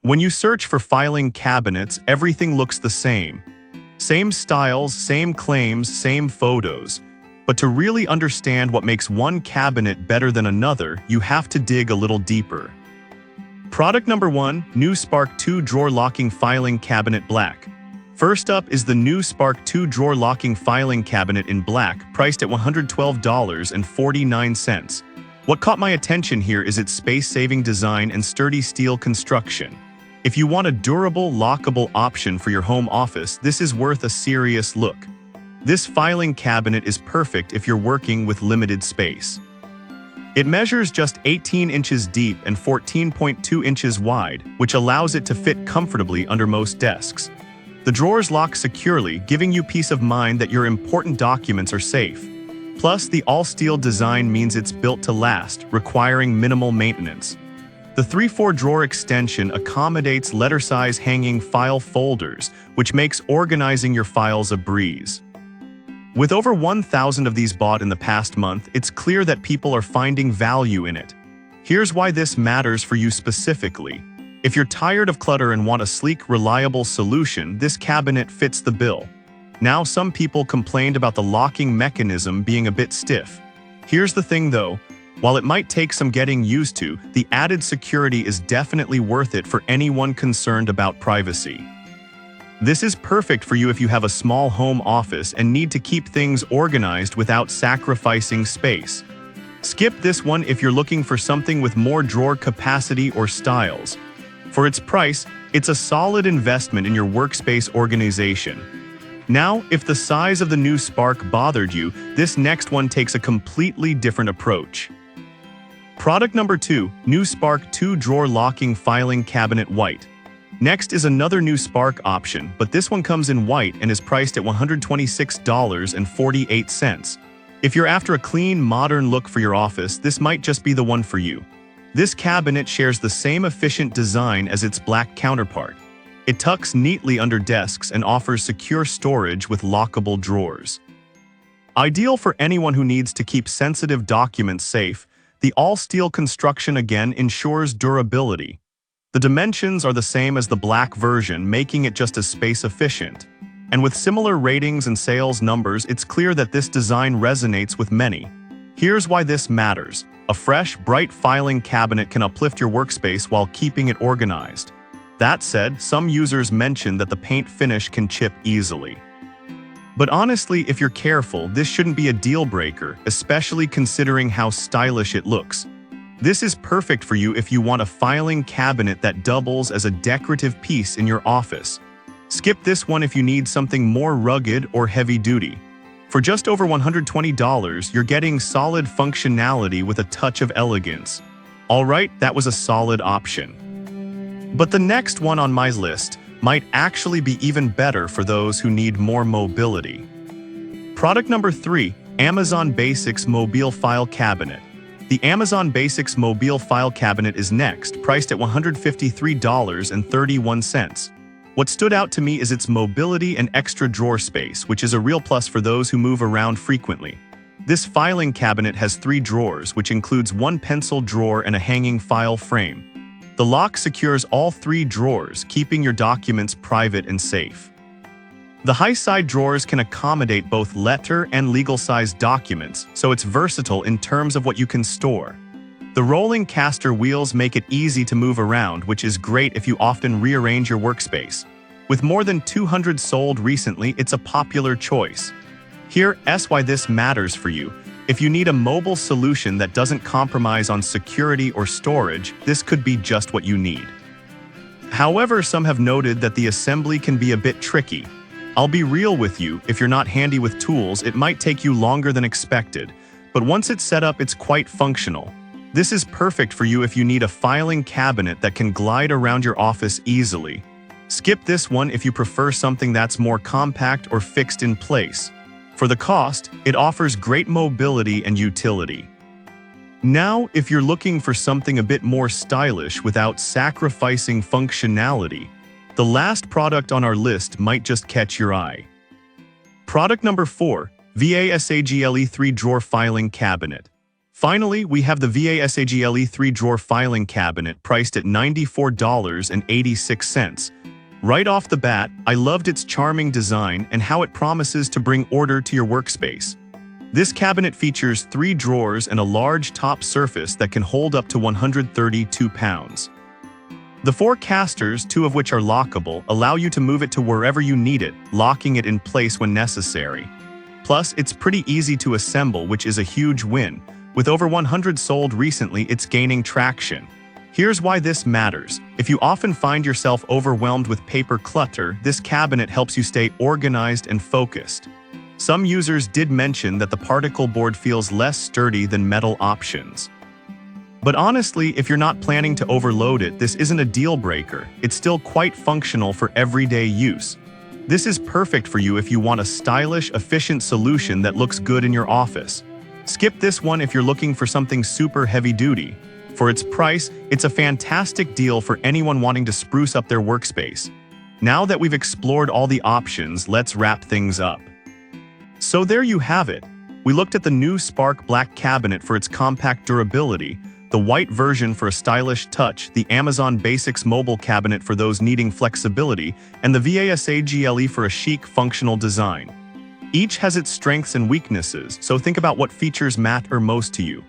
When you search for filing cabinets, everything looks the same. Same styles, same claims, same photos. But to really understand what makes one cabinet better than another, you have to dig a little deeper. Product number 1, New Spark 2 Drawer Locking Filing Cabinet Black. First up is the New Spark 2 Drawer Locking Filing Cabinet in black, priced at $112.49. What caught my attention here is its space-saving design and sturdy steel construction. If you want a durable, lockable option for your home office, this is worth a serious look. This filing cabinet is perfect if you're working with limited space. It measures just 18 inches deep and 14.2 inches wide, which allows it to fit comfortably under most desks. The drawers lock securely, giving you peace of mind that your important documents are safe. Plus, the all-steel design means it's built to last, requiring minimal maintenance. The 3/4 drawer extension accommodates letter-size hanging file folders, which makes organizing your files a breeze. With over 1,000 of these bought in the past month, it's clear that people are finding value in it. Here's why this matters for you specifically. If you're tired of clutter and want a sleek, reliable solution, this cabinet fits the bill. Now, some people complained about the locking mechanism being a bit stiff. Here's the thing though, while it might take some getting used to, the added security is definitely worth it for anyone concerned about privacy. This is perfect for you if you have a small home office and need to keep things organized without sacrificing space. Skip this one if you're looking for something with more drawer capacity or styles. For its price, it's a solid investment in your workspace organization. Now, if the size of the New Spark bothered you, this next one takes a completely different approach. Product number 2, New Spark 2 Drawer Locking Filing Cabinet White. Next is another New Spark option, but this one comes in white and is priced at $126.48. If you're after a clean, modern look for your office, this might just be the one for you. This cabinet shares the same efficient design as its black counterpart. It tucks neatly under desks and offers secure storage with lockable drawers. Ideal for anyone who needs to keep sensitive documents safe, the all-steel construction again ensures durability. The dimensions are the same as the black version, making it just as space efficient. And with similar ratings and sales numbers, it's clear that this design resonates with many. Here's why this matters. A fresh, bright filing cabinet can uplift your workspace while keeping it organized. That said, some users mention that the paint finish can chip easily. But honestly, if you're careful, this shouldn't be a deal breaker, especially considering how stylish it looks. This is perfect for you if you want a filing cabinet that doubles as a decorative piece in your office. Skip this one if you need something more rugged or heavy-duty. For just over $120, you're getting solid functionality with a touch of elegance. Alright, that was a solid option. But the next one on my list might actually be even better for those who need more mobility. Product number 3, Amazon Basics Mobile File Cabinet. The Amazon Basics Mobile File Cabinet is next, priced at $153.31. What stood out to me is its mobility and extra drawer space, which is a real plus for those who move around frequently. This filing cabinet has 3 drawers, which includes 1 pencil drawer and a hanging file frame. The lock secures all 3 drawers, keeping your documents private and safe. The high-side drawers can accommodate both letter and legal-sized documents, so it's versatile in terms of what you can store. The rolling caster wheels make it easy to move around, which is great if you often rearrange your workspace. With more than 200 sold recently, it's a popular choice. Here's why this matters for you. If you need a mobile solution that doesn't compromise on security or storage, this could be just what you need. However, some have noted that the assembly can be a bit tricky. I'll be real with you, if you're not handy with tools, it might take you longer than expected. But once it's set up, it's quite functional. This is perfect for you if you need a filing cabinet that can glide around your office easily. Skip this one if you prefer something that's more compact or fixed in place. For the cost, it offers great mobility and utility. Now, if you're looking for something a bit more stylish without sacrificing functionality, the last product on our list might just catch your eye. Product number 4, VASAGLE 3 Drawer Filing Cabinet. Finally, we have the VASAGLE 3-drawer filing cabinet priced at $94.86. Right off the bat, I loved its charming design and how it promises to bring order to your workspace. This cabinet features 3 drawers and a large top surface that can hold up to 132 pounds. The 4 casters, 2 of which are lockable, allow you to move it to wherever you need it, locking it in place when necessary. Plus, it's pretty easy to assemble, which is a huge win. With over 100 sold recently, it's gaining traction. Here's why this matters. If you often find yourself overwhelmed with paper clutter, this cabinet helps you stay organized and focused. Some users did mention that the particle board feels less sturdy than metal options. But honestly, if you're not planning to overload it, this isn't a deal breaker. It's still quite functional for everyday use. This is perfect for you if you want a stylish, efficient solution that looks good in your office. Skip this one if you're looking for something super heavy-duty. For its price, it's a fantastic deal for anyone wanting to spruce up their workspace. Now that we've explored all the options, let's wrap things up. So there you have it. We looked at the new Spark Black cabinet for its compact durability, the white version for a stylish touch, the Amazon Basics mobile cabinet for those needing flexibility, and the VASAGLE for a chic, functional design. Each has its strengths and weaknesses, so think about what features matter most to you.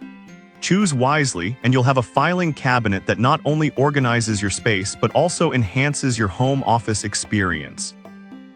Choose wisely, and you'll have a filing cabinet that not only organizes your space but also enhances your home office experience.